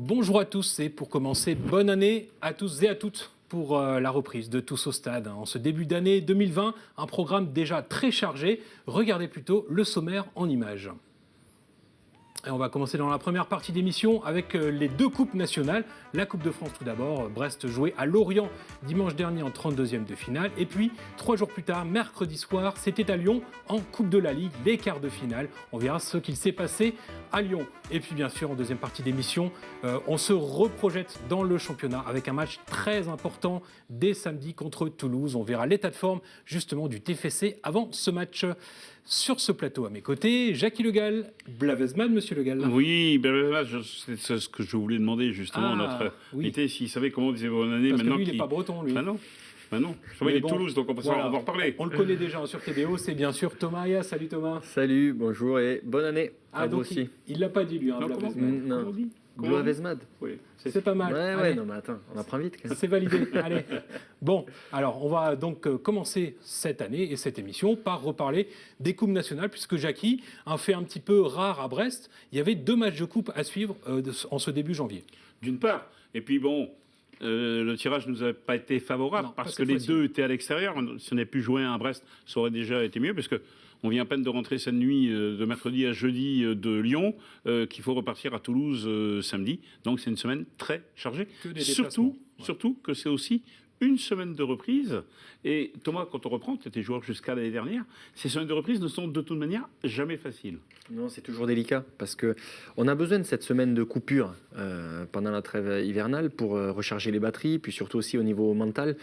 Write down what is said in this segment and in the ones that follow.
Bonjour à tous et pour commencer, bonne année à tous et à toutes pour la reprise de Tous au Stade. En ce début d'année 2020, un programme déjà très chargé. Regardez plutôt le sommaire en images. Et on va commencer dans la première partie d'émission avec les deux coupes nationales. La Coupe de France tout d'abord. Brest jouait à Lorient dimanche dernier en 32e de finale. Et puis, 3 jours plus tard, mercredi soir, c'était à Lyon en Coupe de la Ligue, les quarts de finale. On verra ce qu'il s'est passé à Lyon. Et puis bien sûr, en deuxième partie d'émission, on se reprojette dans le championnat avec un match très important dès samedi contre Toulouse. On verra l'état de forme justement du TFC avant ce match. Sur ce plateau à mes côtés, Jackie Le Gall, Blavezman, monsieur Le Gall. Oui, c'est ce que je voulais demander justement à notre invité, s'il savait comment on disait bonne année. Parce maintenant que lui, il n'est pas breton, lui. Ah non. Je il est de Toulouse, donc on va en reparler. On le connaît déjà sur TDO, c'est bien sûr Thomas Aya. Salut Thomas. Salut, bonjour et bonne année à vous aussi. Il l'a pas dit lui, hein, Blavezman. Non, Blavezman. Oui, c'est pas mal. Ouais, non mais attends, on apprend vite. Quand même. C'est validé, allez. Bon, alors on va donc commencer cette année et cette émission par reparler des coupes nationales, puisque Jackie, un fait un petit peu rare à Brest, il y avait 2 matchs de coupe à suivre en ce début janvier. D'une part, et puis bon, le tirage ne nous a pas été favorable parce que les deux étaient à l'extérieur. Si on avait pu jouer à Brest, ça aurait déjà été mieux, parce que on vient à peine de rentrer cette nuit de mercredi à jeudi de Lyon, qu'il faut repartir à Toulouse samedi. Donc c'est une semaine très chargée. Surtout que c'est aussi une semaine de reprise. Et Thomas, quand on reprend, tu étais joueur jusqu'à l'année dernière, ces semaines de reprise ne sont de toute manière jamais faciles. Non, c'est toujours délicat parce qu'on a besoin de cette semaine de coupure pendant la trêve hivernale pour recharger les batteries, puis surtout aussi au niveau mental.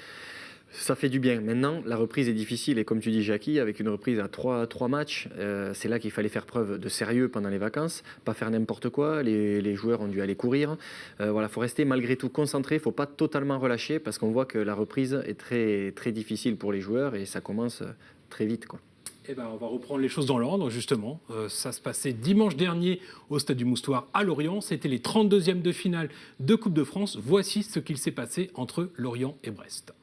Ça fait du bien. Maintenant, la reprise est difficile et comme tu dis, Jackie, avec une reprise à 3 matchs, c'est là qu'il fallait faire preuve de sérieux pendant les vacances, pas faire n'importe quoi. Les joueurs ont dû aller courir. Voilà, faut rester malgré tout concentré, faut pas totalement relâcher parce qu'on voit que la reprise est très très difficile pour les joueurs et ça commence très vite, quoi. Eh ben, on va reprendre les choses dans l'ordre, justement. Ça se passait dimanche dernier au Stade du Moustoir à Lorient. C'était les 32e de finale de Coupe de France. Voici ce qu'il s'est passé entre Lorient et Brest.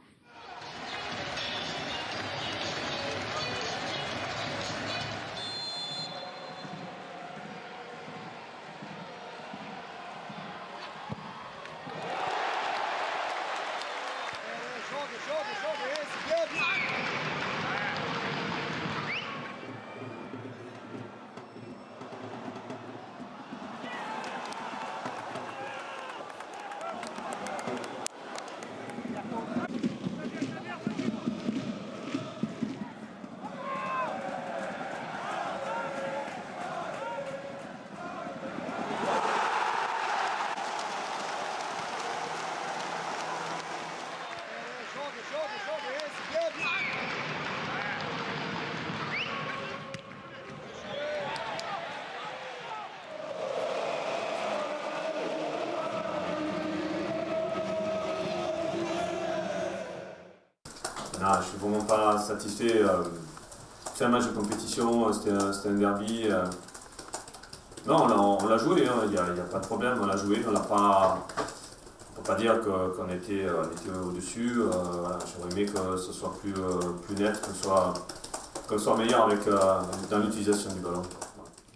Non, je suis vraiment pas satisfait. C'est un match de compétition, c'était un derby. Non, on l'a joué, il n'y a pas de problème, on l'a joué. On ne peut pas dire qu'on était au-dessus. Voilà, j'aurais aimé que ce soit plus net, qu'on soit meilleur dans l'utilisation du ballon.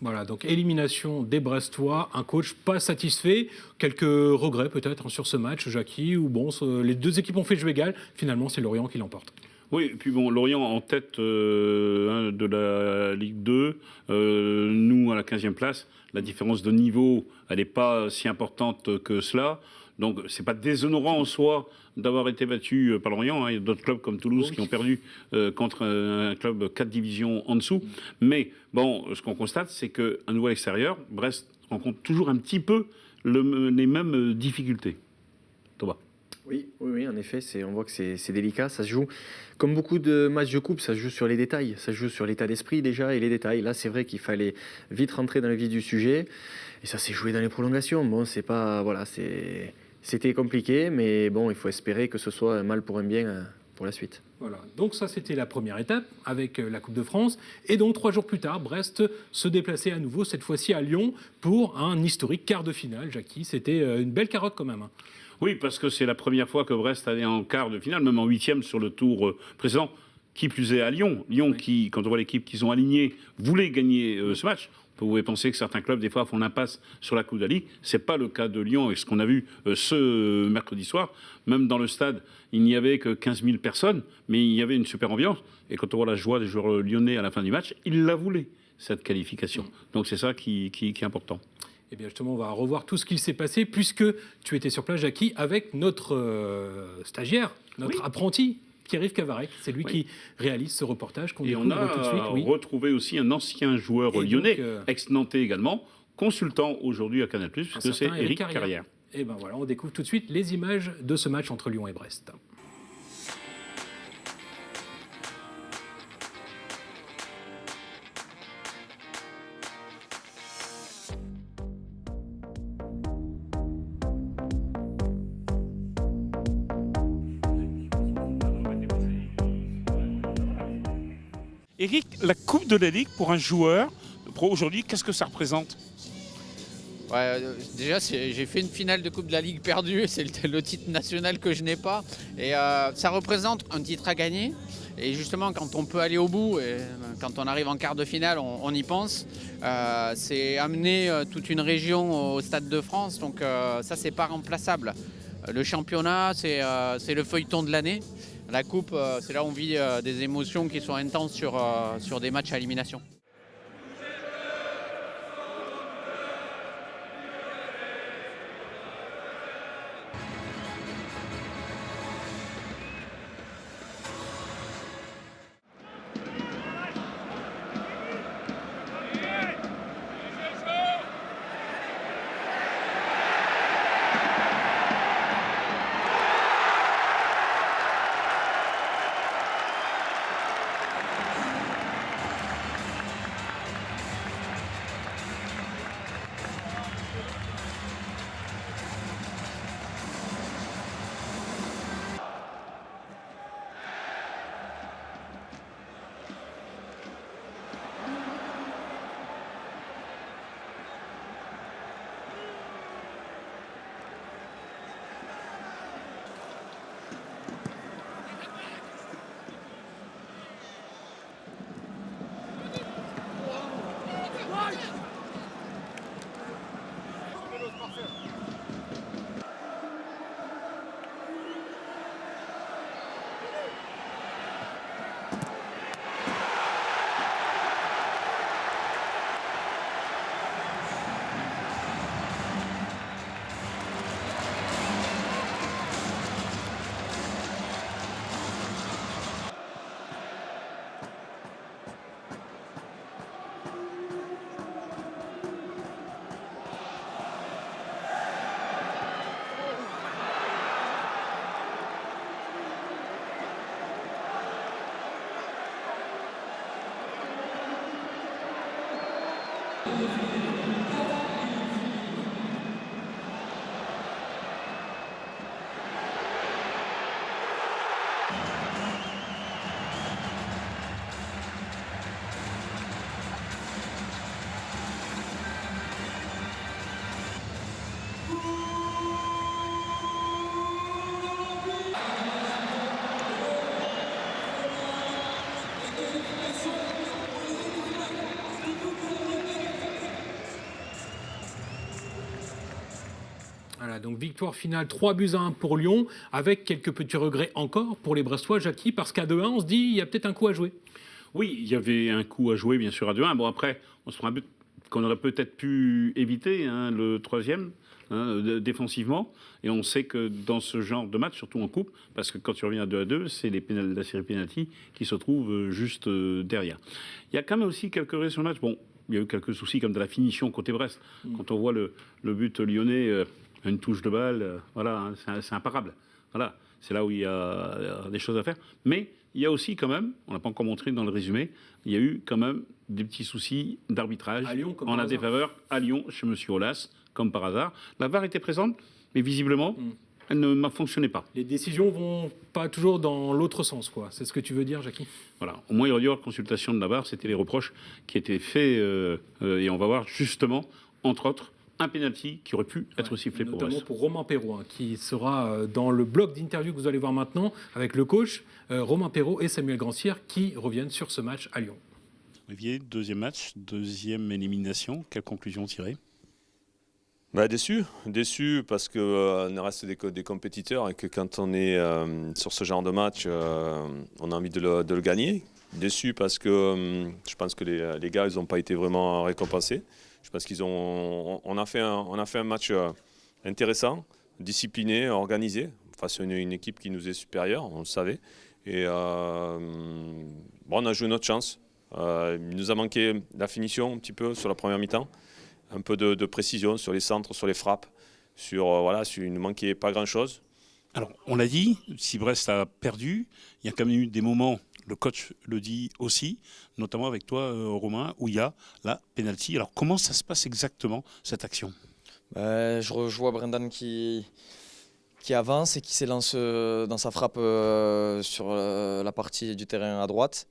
Voilà, donc élimination des Brestois, un coach pas satisfait, quelques regrets peut-être sur ce match, Jackie, ou bon, les deux équipes ont fait jeu égal, finalement c'est Lorient qui l'emporte. Oui, et puis bon, Lorient en tête de la Ligue 2, nous à la 15e place, la différence de niveau, elle n'est pas si importante que cela. Donc c'est pas déshonorant en soi d'avoir été battu par Lorient. Il y a d'autres clubs comme Toulouse qui ont perdu contre un club 4 divisions en dessous. Mais bon, ce qu'on constate, c'est qu'à nouveau à l'extérieur, Brest rencontre toujours un petit peu les mêmes difficultés. Thomas. Oui, en effet, on voit que c'est délicat. Ça se joue, comme beaucoup de matchs de coupe, ça se joue sur les détails. Ça se joue sur l'état d'esprit déjà et les détails. Là, c'est vrai qu'il fallait vite rentrer dans le vif du sujet. Et ça s'est joué dans les prolongations. Bon, c'est pas... Voilà, c'était compliqué, mais bon, il faut espérer que ce soit un mal pour un bien pour la suite. Voilà, donc ça c'était la première étape avec la Coupe de France. Et donc 3 jours plus tard, Brest se déplaçait à nouveau, cette fois-ci à Lyon, pour un historique quart de finale. Jackie, c'était une belle carotte quand même. Oui, parce que c'est la première fois que Brest allait en quart de finale, même en 8e sur le tour précédent. Qui plus est à Lyon. Lyon, oui. Qui, quand on voit l'équipe qu'ils ont alignée, voulait gagner ce match. On Vous pouvez penser que certains clubs, des fois, font l'impasse sur la Coupe de la Ligue. Ce n'est pas le cas de Lyon et ce qu'on a vu ce mercredi soir. Même dans le stade, il n'y avait que 15 000 personnes, mais il y avait une super ambiance. Et quand on voit la joie des joueurs lyonnais à la fin du match, ils la voulaient, cette qualification. Donc c'est ça qui est important. Eh bien justement, on va revoir tout ce qu'il s'est passé, puisque tu étais sur place, Jackie, avec notre stagiaire, notre apprenti, Pierre-Yves Cavarec. C'est lui qui réalise ce reportage qu'on découvre tout de suite. Et on a retrouvé aussi un ancien joueur lyonnais, ex-nantais également, consultant aujourd'hui à Canal+, puisque c'est Éric Carrière. Et ben voilà, on découvre tout de suite les images de ce match entre Lyon et Brest. Éric, la Coupe de la Ligue pour un joueur, aujourd'hui, qu'est-ce que ça représente ? Ouais, déjà, j'ai fait une finale de Coupe de la Ligue perdue, c'est le titre national que je n'ai pas. Et ça représente un titre à gagner. Et justement, quand on peut aller au bout, et quand on arrive en quart de finale, on y pense. C'est amener toute une région au Stade de France, donc ça, c'est pas remplaçable. Le championnat, c'est le feuilleton de l'année. La Coupe, c'est là où on vit des émotions qui sont intenses sur des matchs à élimination. Voilà, donc victoire finale 3-1 pour Lyon, avec quelques petits regrets encore pour les Brestois, Jackie, parce qu'à 2-1, on se dit il y a peut-être un coup à jouer. Oui, il y avait un coup à jouer, bien sûr, à 2-1. Bon, après, on se prend un but qu'on aurait peut-être pu éviter, hein, le troisième, défensivement. Et on sait que dans ce genre de match, surtout en coupe, parce que quand tu reviens à 2-2, c'est la série pénalty qui se trouve juste derrière. Il y a quand même aussi quelques raisons sur le match. Bon, il y a eu quelques soucis comme de la finition côté Brest. Quand on voit le but lyonnais, une touche de balle, voilà, hein, c'est imparable. Voilà, c'est là où il y a des choses à faire. Mais il y a aussi quand même, on n'a pas encore montré dans le résumé, il y a eu quand même des petits soucis d'arbitrage en la défaveur à Lyon, chez M. Aulas, comme par hasard. La VAR était présente, mais visiblement, elle ne fonctionnait pas. Les décisions vont pas toujours dans l'autre sens, quoi. C'est ce que tu veux dire, Jackie ? Voilà. Au moins, il y aurait dû y avoir consultation de la VAR. C'était les reproches qui étaient faits. Et on va voir justement, entre autres, un pénalty qui aurait pu être sifflé pour Brest. Notamment pour Romain Perrault, hein, qui sera dans le bloc d'interview que vous allez voir maintenant avec le coach Romain Perrault et Samuel Grancière qui reviennent sur ce match à Lyon. Olivier, deuxième match, deuxième élimination. Quelle conclusion tirer? Déçu parce qu'on reste des compétiteurs et que quand on est sur ce genre de match, on a envie de le gagner. Déçu parce que je pense que les gars, ils n'ont pas été vraiment récompensés. Je pense on a fait un match intéressant, discipliné, organisé, face à une équipe qui nous est supérieure, on le savait. Et on a joué notre chance. Il nous a manqué la finition un petit peu sur la première mi-temps. Un peu de précision sur les centres, sur les frappes. Il ne manquait pas grand-chose. Alors, on l'a dit, si Brest a perdu, il y a quand même eu des moments, le coach le dit aussi, notamment avec toi, Romain, où il y a la pénalty. Alors, comment ça se passe exactement, cette action? Je vois Brendan qui avance et qui s'élance dans sa frappe sur la partie du terrain à droite.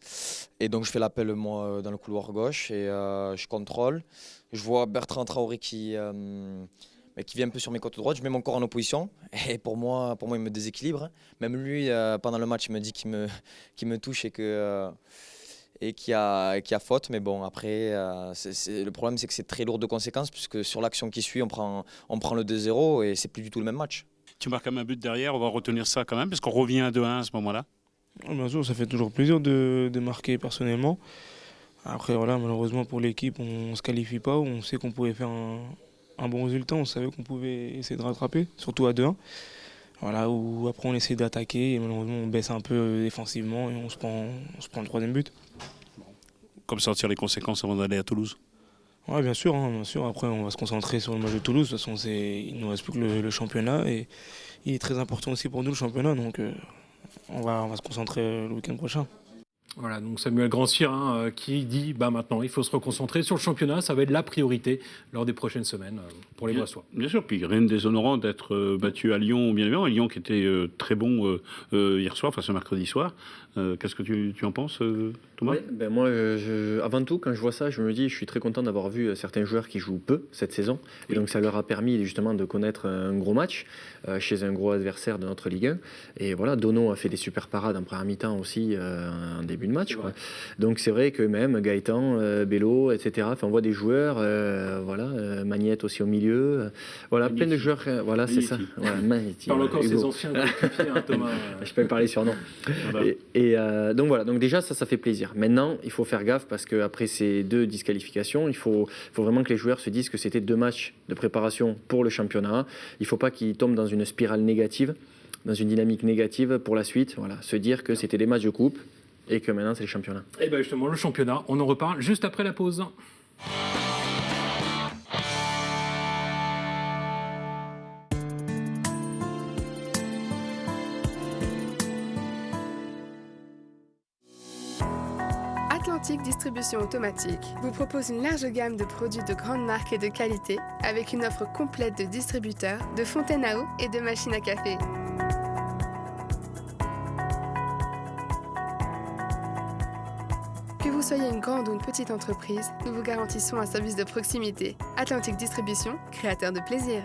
Et donc, je fais l'appel, moi, dans le couloir gauche et je contrôle. Je vois Bertrand Traoré qui vient un peu sur mes côtes droites. Je mets mon corps en opposition et pour moi il me déséquilibre. Même lui, pendant le match, il me dit qu'il me touche et qu'il y a faute. Mais bon, après, le problème, c'est que c'est très lourd de conséquences puisque sur l'action qui suit, on prend le 2-0 et c'est plus du tout le même match. Tu marques quand même un but derrière, on va retenir ça quand même, parce qu'on revient à 2-1 à ce moment-là. Bien sûr, ça fait toujours plaisir de marquer personnellement. Après, voilà, malheureusement pour l'équipe, on ne se qualifie pas. On sait qu'on pouvait faire un bon résultat. On savait qu'on pouvait essayer de rattraper, surtout à 2-1. Voilà, où après on essaie d'attaquer et malheureusement on baisse un peu défensivement et on se prend le troisième but. Comme ça, on tire les conséquences avant d'aller à Toulouse. Oui, bien sûr, bien sûr. Après, on va se concentrer sur le match de Toulouse. De toute façon, il ne nous reste plus que le championnat et il est très important aussi pour nous le championnat. Donc, on va se concentrer le week-end prochain. Voilà, donc Samuel Grand-Cyr qui dit maintenant il faut se reconcentrer sur le championnat, ça va être la priorité lors des prochaines semaines pour les Bressois. Bien sûr, puis rien de déshonorant d'être battu à Lyon, bien évidemment. Lyon qui était très bon hier soir, enfin ce mercredi soir. Qu'est-ce que tu en penses, Thomas? Oui, moi, avant tout, quand je vois ça, je me dis je suis très content d'avoir vu certains joueurs qui jouent peu cette saison. Et donc ça leur a permis justement de connaître un gros match chez un gros adversaire de notre Ligue 1. Et voilà, Dono a fait des super parades en première mi-temps aussi en début de match. Quoi. Donc c'est vrai que même Gaëtan, Bello, etc. On voit des joueurs, Magnette aussi au milieu. Voilà, plein de joueurs. Voilà, c'est ça. Voilà, Magnetti. Parle encore ses anciens coéquipiers, Thomas. Je peux parler sur nom. Donc voilà, donc déjà ça fait plaisir. Maintenant, il faut faire gaffe parce qu'après ces 2 disqualifications, il faut vraiment que les joueurs se disent que c'était 2 matchs de préparation pour le championnat. Il ne faut pas qu'ils tombent dans une spirale négative, dans une dynamique négative pour la suite. Voilà, se dire que c'était des matchs de coupe et que maintenant c'est le championnat. Et bien justement, le championnat, on en reparle juste après la pause. Atlantique Distribution Automatique vous propose une large gamme de produits de grande marque et de qualité avec une offre complète de distributeurs, de fontaines à eau et de machines à café. Que vous soyez une grande ou une petite entreprise, nous vous garantissons un service de proximité. Atlantique Distribution, créateur de plaisir.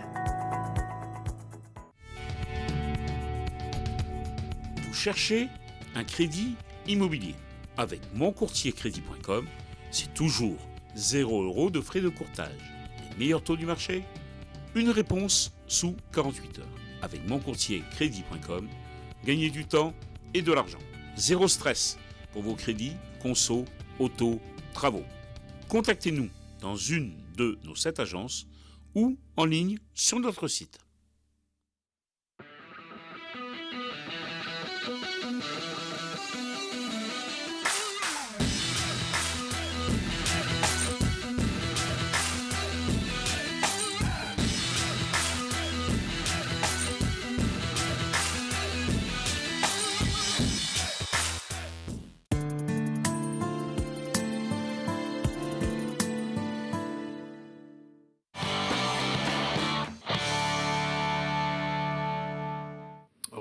Vous cherchez un crédit immobilier. Avec moncourtiercrédit.com, c'est toujours 0 € de frais de courtage. Les meilleurs taux du marché? Une réponse sous 48 heures. Avec moncourtiercrédit.com, gagnez du temps et de l'argent. Zéro stress pour vos crédits, conso, auto, travaux. Contactez-nous dans une de nos 7 agences ou en ligne sur notre site.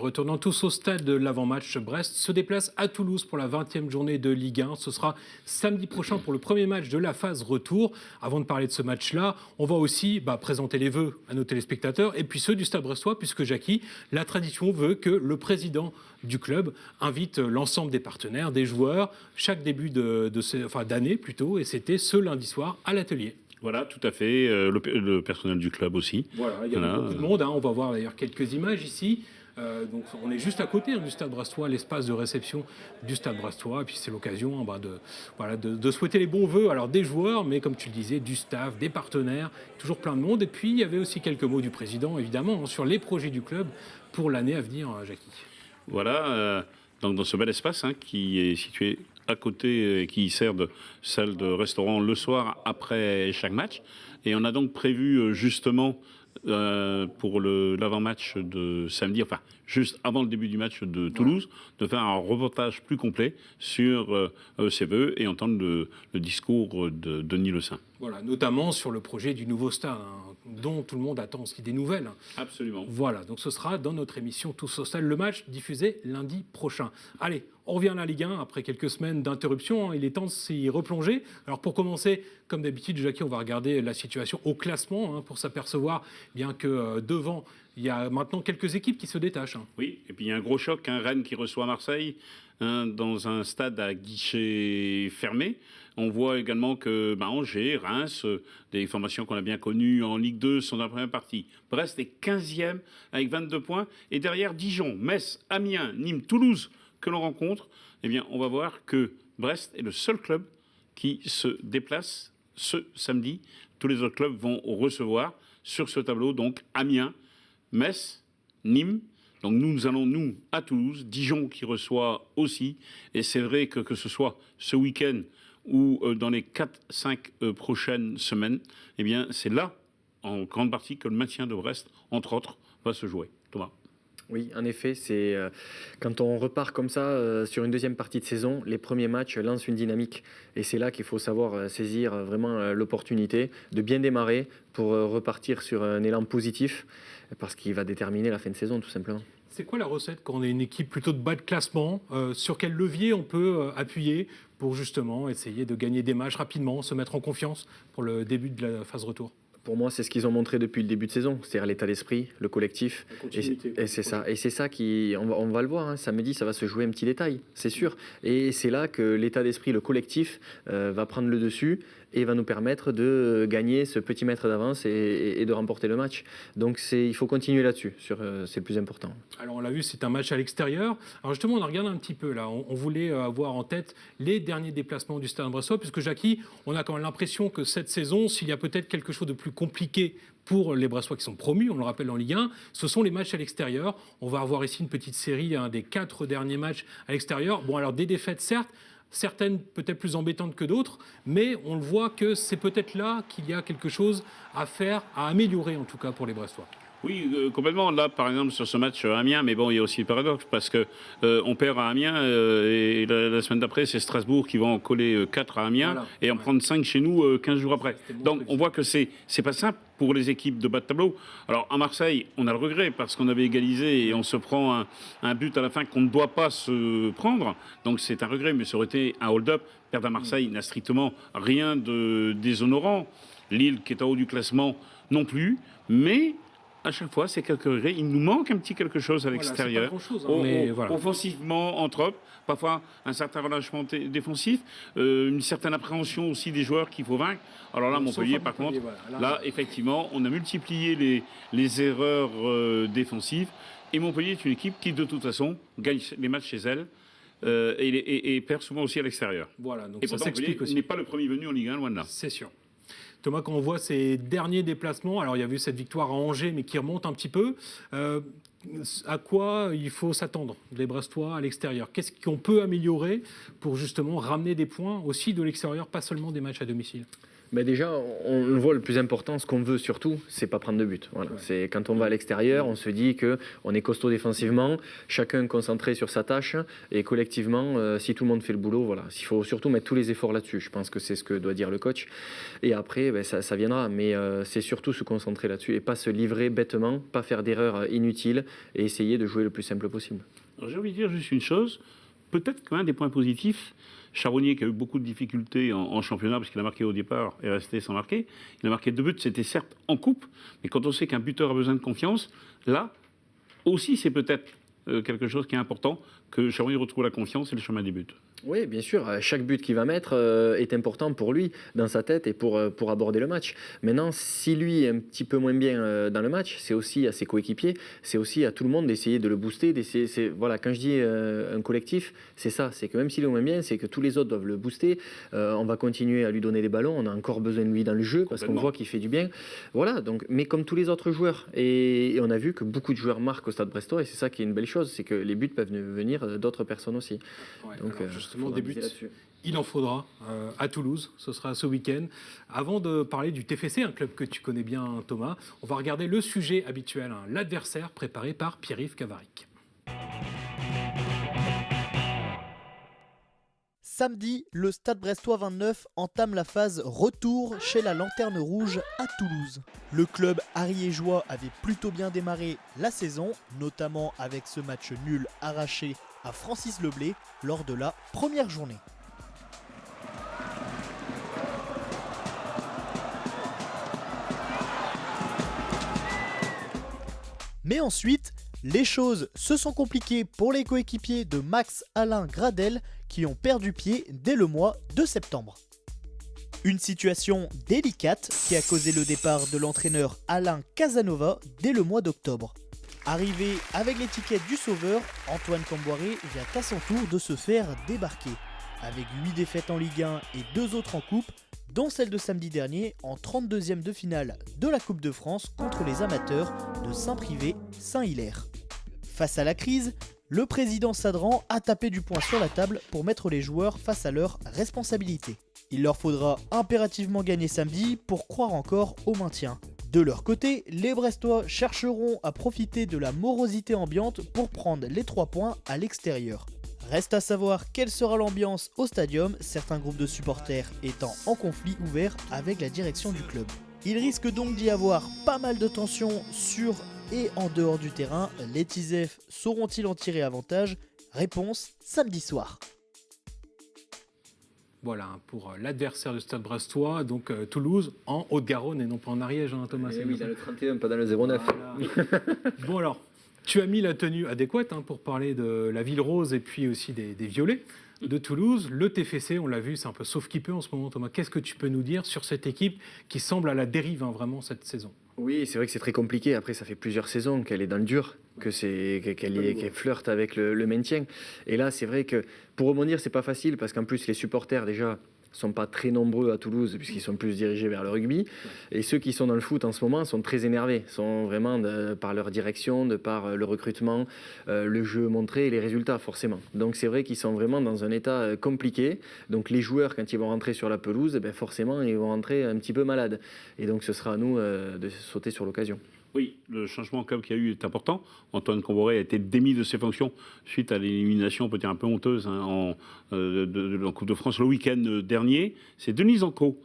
retournant tous au stade de l'avant-match, Brest se déplace à Toulouse pour la 20e journée de Ligue 1. Ce sera samedi prochain pour le premier match de la phase retour. Avant de parler de ce match-là, on va aussi présenter les vœux à nos téléspectateurs et puis ceux du stade brestois, puisque Jackie, la tradition veut que le président du club invite l'ensemble des partenaires, des joueurs, chaque début d'année plutôt, et c'était ce lundi soir à l'atelier. Voilà, tout à fait. Le personnel du club aussi. Voilà, il y a beaucoup de monde. On va voir d'ailleurs quelques images ici. Donc on est juste à côté du Stade Brestois, l'espace de réception du Stade Brestois. Et puis c'est l'occasion de souhaiter les bons vœux alors des joueurs, mais comme tu le disais, du staff, des partenaires, toujours plein de monde. Et puis il y avait aussi quelques mots du président, évidemment, sur les projets du club pour l'année à venir, Jackie. Voilà, donc dans ce bel espace qui est situé à côté et qui sert de salle de restaurant le soir après chaque match. Et on a donc prévu justement pour l'avant-match de samedi, enfin juste avant le début du match de Toulouse, de faire un reportage plus complet sur ces vœux et entendre le discours de Denis Le Saint. Voilà, notamment sur le projet du nouveau stade, dont tout le monde attend aussi des nouvelles. Absolument. Voilà, donc ce sera dans notre émission Tous au stade, le match diffusé lundi prochain. Allez, on revient à la Ligue 1 après quelques semaines d'interruption. Il est temps de s'y replonger. Alors pour commencer, comme d'habitude, Jackie, on va regarder la situation au classement pour s'apercevoir bien que devant, il y a maintenant quelques équipes qui se détachent. Oui, et puis il y a un gros choc, Rennes qui reçoit Marseille dans un stade à guichet fermé. On voit également que Angers, Reims, des formations qu'on a bien connues en Ligue 2 sont dans la première partie. Brest est 15e avec 22 points. Et derrière Dijon, Metz, Amiens, Nîmes, Toulouse que l'on rencontre, eh bien, on va voir que Brest est le seul club qui se déplace ce samedi. Tous les autres clubs vont recevoir sur ce tableau donc Amiens, Metz, Nîmes. Donc nous allons, à Toulouse, Dijon qui reçoit aussi. Et c'est vrai que ce soit ce week-end ou dans les 4-5 prochaines semaines, eh bien c'est là, en grande partie, que le maintien de Brest, entre autres, va se jouer. Thomas. Oui, en effet, c'est quand on repart comme ça sur une deuxième partie de saison, les premiers matchs lancent une dynamique. Et c'est là qu'il faut savoir saisir vraiment l'opportunité de bien démarrer pour repartir sur un élan positif, parce qu'il va déterminer la fin de saison, tout simplement. C'est quoi la recette quand on est une équipe plutôt de bas de classement? Sur quel levier on peut appuyer pour justement essayer de gagner des matchs rapidement, se mettre en confiance pour le début de la phase retour? Pour moi, c'est ce qu'ils ont montré depuis le début de saison, c'est-à-dire l'état d'esprit, le collectif. Et c'est ça. Et c'est ça on va le voir, samedi, ça va se jouer un petit détail, c'est sûr. Et c'est là que l'état d'esprit, le collectif, va prendre le dessus et va nous permettre de gagner ce petit mètre d'avance et de remporter le match. Donc il faut continuer là-dessus, c'est le plus important. Alors on l'a vu, c'est un match à l'extérieur. Alors justement, on a regardé un petit peu là. On voulait avoir en tête les derniers déplacements du Stade Brestois, puisque Jackie, on a quand même l'impression que cette saison, s'il y a peut-être quelque chose de plus compliqué pour les Brestois qui sont promus, on le rappelle en Ligue 1, ce sont les matchs à l'extérieur. On va avoir ici une petite série des 4 derniers matchs à l'extérieur. Bon, alors des défaites, certes, certaines peut-être plus embêtantes que d'autres, mais on le voit que c'est peut-être là qu'il y a quelque chose à faire, à améliorer en tout cas pour les Brestois. Oui, complètement. Là, par exemple, sur ce match à Amiens, mais bon, il y a aussi le paradoxe, parce que on perd à Amiens, et la semaine d'après, c'est Strasbourg qui va en coller 4 à Amiens, voilà, et en prendre 5 chez nous 15 jours après. Donc, on voit que c'est pas simple pour les équipes de bas de tableau. Alors, à Marseille, on a le regret, parce qu'on avait égalisé, et on se prend un but à la fin qu'on ne doit pas se prendre. Donc, c'est un regret, mais ça aurait été un hold-up. Perdre à Marseille n'a strictement rien de déshonorant. Lille, qui est en haut du classement, non plus, mais à chaque fois, c'est quelques regrets. Il nous manque un petit quelque chose à l'extérieur. Voilà. Offensivement, entre autres. Parfois, un certain relâchement défensif. Une certaine appréhension aussi des joueurs qu'il faut vaincre. Alors là, Montpellier, par contre, là, effectivement, on a multiplié les erreurs défensives. Et Montpellier est une équipe qui, de toute façon, gagne les matchs chez elle. Et perd souvent aussi à l'extérieur. Voilà, donc et ça pourtant, s'explique aussi. Il n'est pas le premier venu en Ligue 1, loin de là. C'est sûr. Thomas, quand on voit ces derniers déplacements, alors il y a eu cette victoire à Angers, mais qui remonte un petit peu, à quoi il faut s'attendre, les Brestois à l'extérieur? Qu'est-ce qu'on peut améliorer pour justement ramener des points aussi de l'extérieur, pas seulement des matchs à domicile? Déjà, on le voit, le plus important, ce qu'on veut surtout, c'est pas prendre de but. Voilà. Ouais. C'est quand on va à l'extérieur, on se dit que on est costaud défensivement, chacun concentré sur sa tâche, et collectivement, si tout le monde fait le boulot, voilà. Il faut surtout mettre tous les efforts là-dessus. Je pense que c'est ce que doit dire le coach. Et après, ça viendra. Mais c'est surtout se concentrer là-dessus et pas se livrer bêtement, pas faire d'erreurs inutiles et essayer de jouer le plus simple possible. Alors, j'ai envie de dire juste une chose. Peut-être qu'un des points positifs, Charbonnier qui a eu beaucoup de difficultés en championnat parce qu'il a marqué au départ et resté sans marquer, il a marqué 2 buts, c'était certes en coupe, mais quand on sait qu'un buteur a besoin de confiance, là aussi c'est peut-être quelque chose qui est important, que Charbonnier retrouve la confiance et le chemin des buts. Oui, bien sûr. Chaque but qu'il va mettre est important pour lui, dans sa tête et pour aborder le match. Maintenant, si lui est un petit peu moins bien dans le match, c'est aussi à ses coéquipiers, c'est aussi à tout le monde d'essayer de le booster. Voilà, quand je dis un collectif, c'est ça. C'est que même s'il est moins bien, c'est que tous les autres doivent le booster. On va continuer à lui donner des ballons. On a encore besoin de lui dans le jeu parce qu'on voit qu'il fait du bien. Voilà, donc, mais comme tous les autres joueurs. Et on a vu que beaucoup de joueurs marquent au Stade Brestois et c'est ça qui est une belle chose, c'est que les buts peuvent venir d'autres personnes aussi. Ouais, Donc, justement, des buts, il en faudra à Toulouse, ce sera ce week-end. Avant de parler du TFC, un club que tu connais bien, Thomas, on va regarder le sujet habituel, l'adversaire préparé par Pierre-Yves Cavaric. Samedi, le Stade Brestois 29 entame la phase retour chez la Lanterne Rouge à Toulouse. Le club ariégeois avait plutôt bien démarré la saison, notamment avec ce match nul arraché à Francis Leblé lors de la première journée. Mais ensuite, les choses se sont compliquées pour les coéquipiers de Max-Alain Gradel qui ont perdu pied dès le mois de septembre. Une situation délicate qui a causé le départ de l'entraîneur Alain Casanova dès le mois d'octobre. Arrivé avec l'étiquette du sauveur, Antoine Camboiré vient à son tour de se faire débarquer. Avec 8 défaites en Ligue 1 et 2 autres en Coupe, dont celle de samedi dernier en 32e de finale de la Coupe de France contre les amateurs de Saint-Privé-Saint-Hilaire. Face à la crise, le président Sadran a tapé du poing sur la table pour mettre les joueurs face à leurs responsabilités. Il leur faudra impérativement gagner samedi pour croire encore au maintien. De leur côté, les Brestois chercheront à profiter de la morosité ambiante pour prendre les 3 points à l'extérieur. Reste à savoir quelle sera l'ambiance au stadium, certains groupes de supporters étant en conflit ouvert avec la direction du club. Il risque donc d'y avoir pas mal de tensions sur et en dehors du terrain. Les Tisef sauront-ils en tirer avantage? Réponse samedi soir. Voilà, pour l'adversaire du Stade Brestois, donc Toulouse, en Haute-Garonne et non pas en Ariège, Thomas. Oui, dans le 31, pas dans le 09. Voilà. Bon alors, tu as mis la tenue adéquate pour parler de la ville rose et puis aussi des violets de Toulouse. Le TFC, on l'a vu, c'est un peu sauf qui peut en ce moment, Thomas. Qu'est-ce que tu peux nous dire sur cette équipe qui semble à la dérive vraiment cette saison? Oui, c'est vrai que c'est très compliqué. Après, ça fait plusieurs saisons qu'elle est dans le dur, qu'elle flirte avec le maintien. Et là, c'est vrai que pour rebondir, c'est pas facile parce qu'en plus, les supporters déjà sont pas très nombreux à Toulouse puisqu'ils sont plus dirigés vers le rugby. Et ceux qui sont dans le foot en ce moment sont très énervés, sont vraiment par leur direction, de par le recrutement, le jeu montré et les résultats forcément. Donc c'est vrai qu'ils sont vraiment dans un état compliqué. Donc les joueurs, quand ils vont rentrer sur la pelouse, forcément ils vont rentrer un petit peu malades. Et donc ce sera à nous de sauter sur l'occasion. Oui, le changement qu'il y a eu est important. Antoine Camboiré a été démis de ses fonctions suite à l'élimination peut-être un peu honteuse en Coupe de France le week-end dernier. C'est Denis Anco,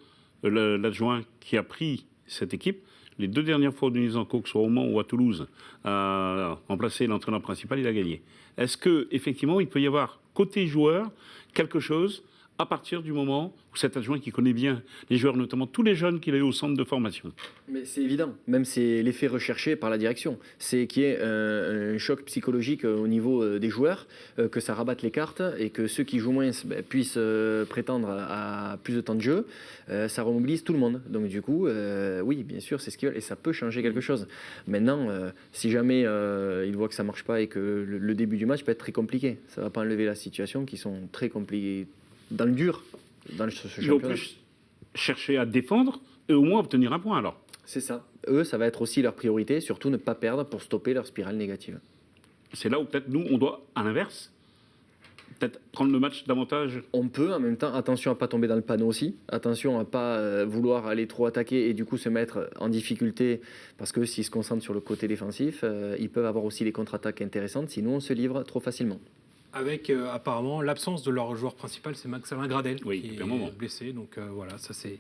l'adjoint, qui a pris cette équipe. Les 2 dernières fois, Denis Anco, que ce soit au Mans ou à Toulouse, a remplacé l'entraîneur principal, il a gagné. Est-ce qu'effectivement, il peut y avoir, côté joueur, quelque chose à partir du moment où cet adjoint qui connaît bien les joueurs, notamment tous les jeunes qu'il a eu au centre de formation? Mais c'est évident, même c'est l'effet recherché par la direction, c'est qu'il y ait un choc psychologique au niveau des joueurs, que ça rabatte les cartes et que ceux qui jouent moins puissent prétendre à plus de temps de jeu, ça remobilise tout le monde. Donc du coup, oui, bien sûr, c'est ce qu'ils veulent et ça peut changer quelque chose. Maintenant, si jamais ils voient que ça ne marche pas et que le début du match peut être très compliqué, ça ne va pas enlever la situation qui sont très compliquées. Dans le dur, dans ce championnat. Ils vont plus chercher à défendre et au moins obtenir un point alors. C'est ça. Eux, ça va être aussi leur priorité, surtout ne pas perdre pour stopper leur spirale négative. C'est là où peut-être nous, on doit, à l'inverse, peut-être prendre le match davantage. On peut, en même temps, attention à ne pas tomber dans le panneau aussi. Attention à ne pas vouloir aller trop attaquer et du coup se mettre en difficulté. Parce que s'ils se concentrent sur le côté défensif, ils peuvent avoir aussi des contre-attaques intéressantes. Sinon, on se livre trop facilement. Avec apparemment l'absence de leur joueur principal, c'est Max-Alain Gradel qui est blessé. Donc voilà, ça c'est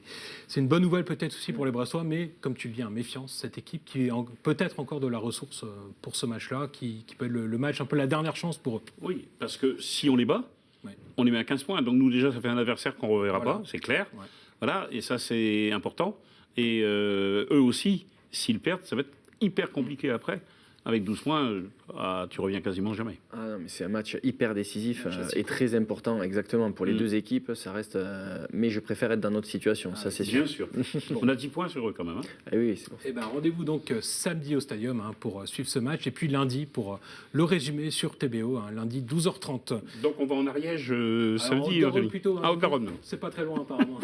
une bonne nouvelle peut-être aussi pour les Bressois, mais comme tu le dis, méfiance, cette équipe qui est peut-être encore de la ressource pour ce match-là, qui peut être le match un peu la dernière chance pour eux. Oui, parce que si on les bat, on les met à 15 points. Donc nous déjà, ça fait un adversaire qu'on ne reverra pas, c'est clair. Ouais. Voilà, et ça c'est important. Et eux aussi, s'ils perdent, ça va être hyper compliqué après. Avec 12 points, tu reviens quasiment jamais. Ah non, mais c'est un match hyper décisif et très important, exactement. Pour les deux équipes, ça reste... mais je préfère être dans notre situation, ça c'est sûr. Bien sûr. On a 10 points sur eux quand même. Hein. Et oui, c'est bon. Et ben, rendez-vous donc samedi au Stadium pour suivre ce match. Et puis lundi pour le résumé sur TBO, lundi 12h30. Donc on va en Ariège samedi. Plutôt, au Garonne. C'est pas très loin apparemment.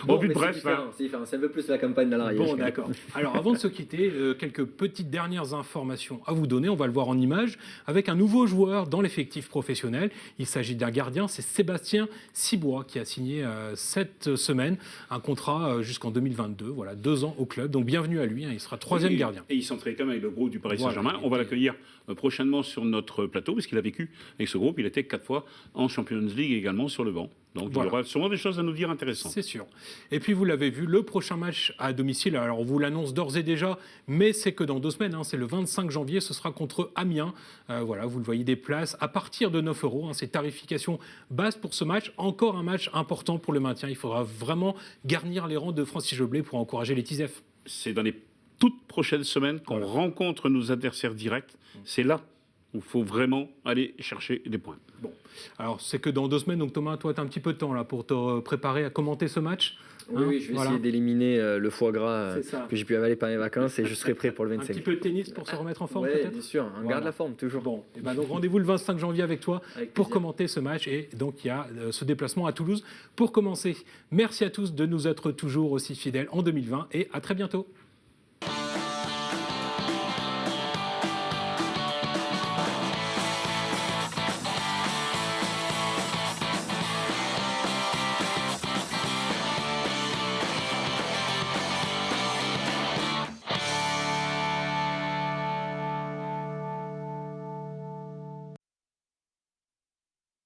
Bon, but bref, c'est différent. C'est un peu plus la campagne dans l'Ariège. Bon, d'accord. Alors avant de se quitter, quelques petites dernières informations à vous donner. On va le voir en image avec un nouveau joueur dans l'effectif professionnel. Il s'agit d'un gardien, c'est Sébastien Cibois qui a signé cette semaine un contrat jusqu'en 2022. Voilà, 2 ans au club. Donc bienvenue à lui. Il sera 3e gardien. Et il s'entraîne quand même avec le groupe du Paris Saint-Germain. On va l'accueillir prochainement sur notre plateau parce qu'il a vécu avec ce groupe. Il était 4 fois en Champions League également sur le banc. Donc il y aura sûrement des choses à nous dire intéressantes. C'est sûr. Et puis vous l'avez vu, le prochain match à domicile, alors on vous l'annonce d'ores et déjà, mais c'est que dans 2 semaines, c'est le 25 janvier, ce sera contre Amiens. Voilà, vous le voyez, des places à partir de 9 €. C'est tarification basse pour ce match. Encore un match important pour le maintien. Il faudra vraiment garnir les rangs de Francis Joblet pour encourager les Tisef. C'est dans les toutes prochaines semaines qu'on rencontre nos adversaires directs. C'est là où il faut vraiment aller chercher des points. Bon, alors c'est que dans 2 semaines, donc Thomas, toi tu as un petit peu de temps là pour te préparer à commenter ce match. Oui, je vais essayer d'éliminer le foie gras que j'ai pu avaler pendant les vacances et je serai prêt pour le 25. Un petit peu de tennis pour se remettre en forme peut-être. Bien sûr, on garde la forme toujours. Bon, et ben donc rendez-vous le 25 janvier avec toi pour commenter ce match et donc il y a ce déplacement à Toulouse pour commencer. Merci à tous de nous être toujours aussi fidèles en 2020 et à très bientôt.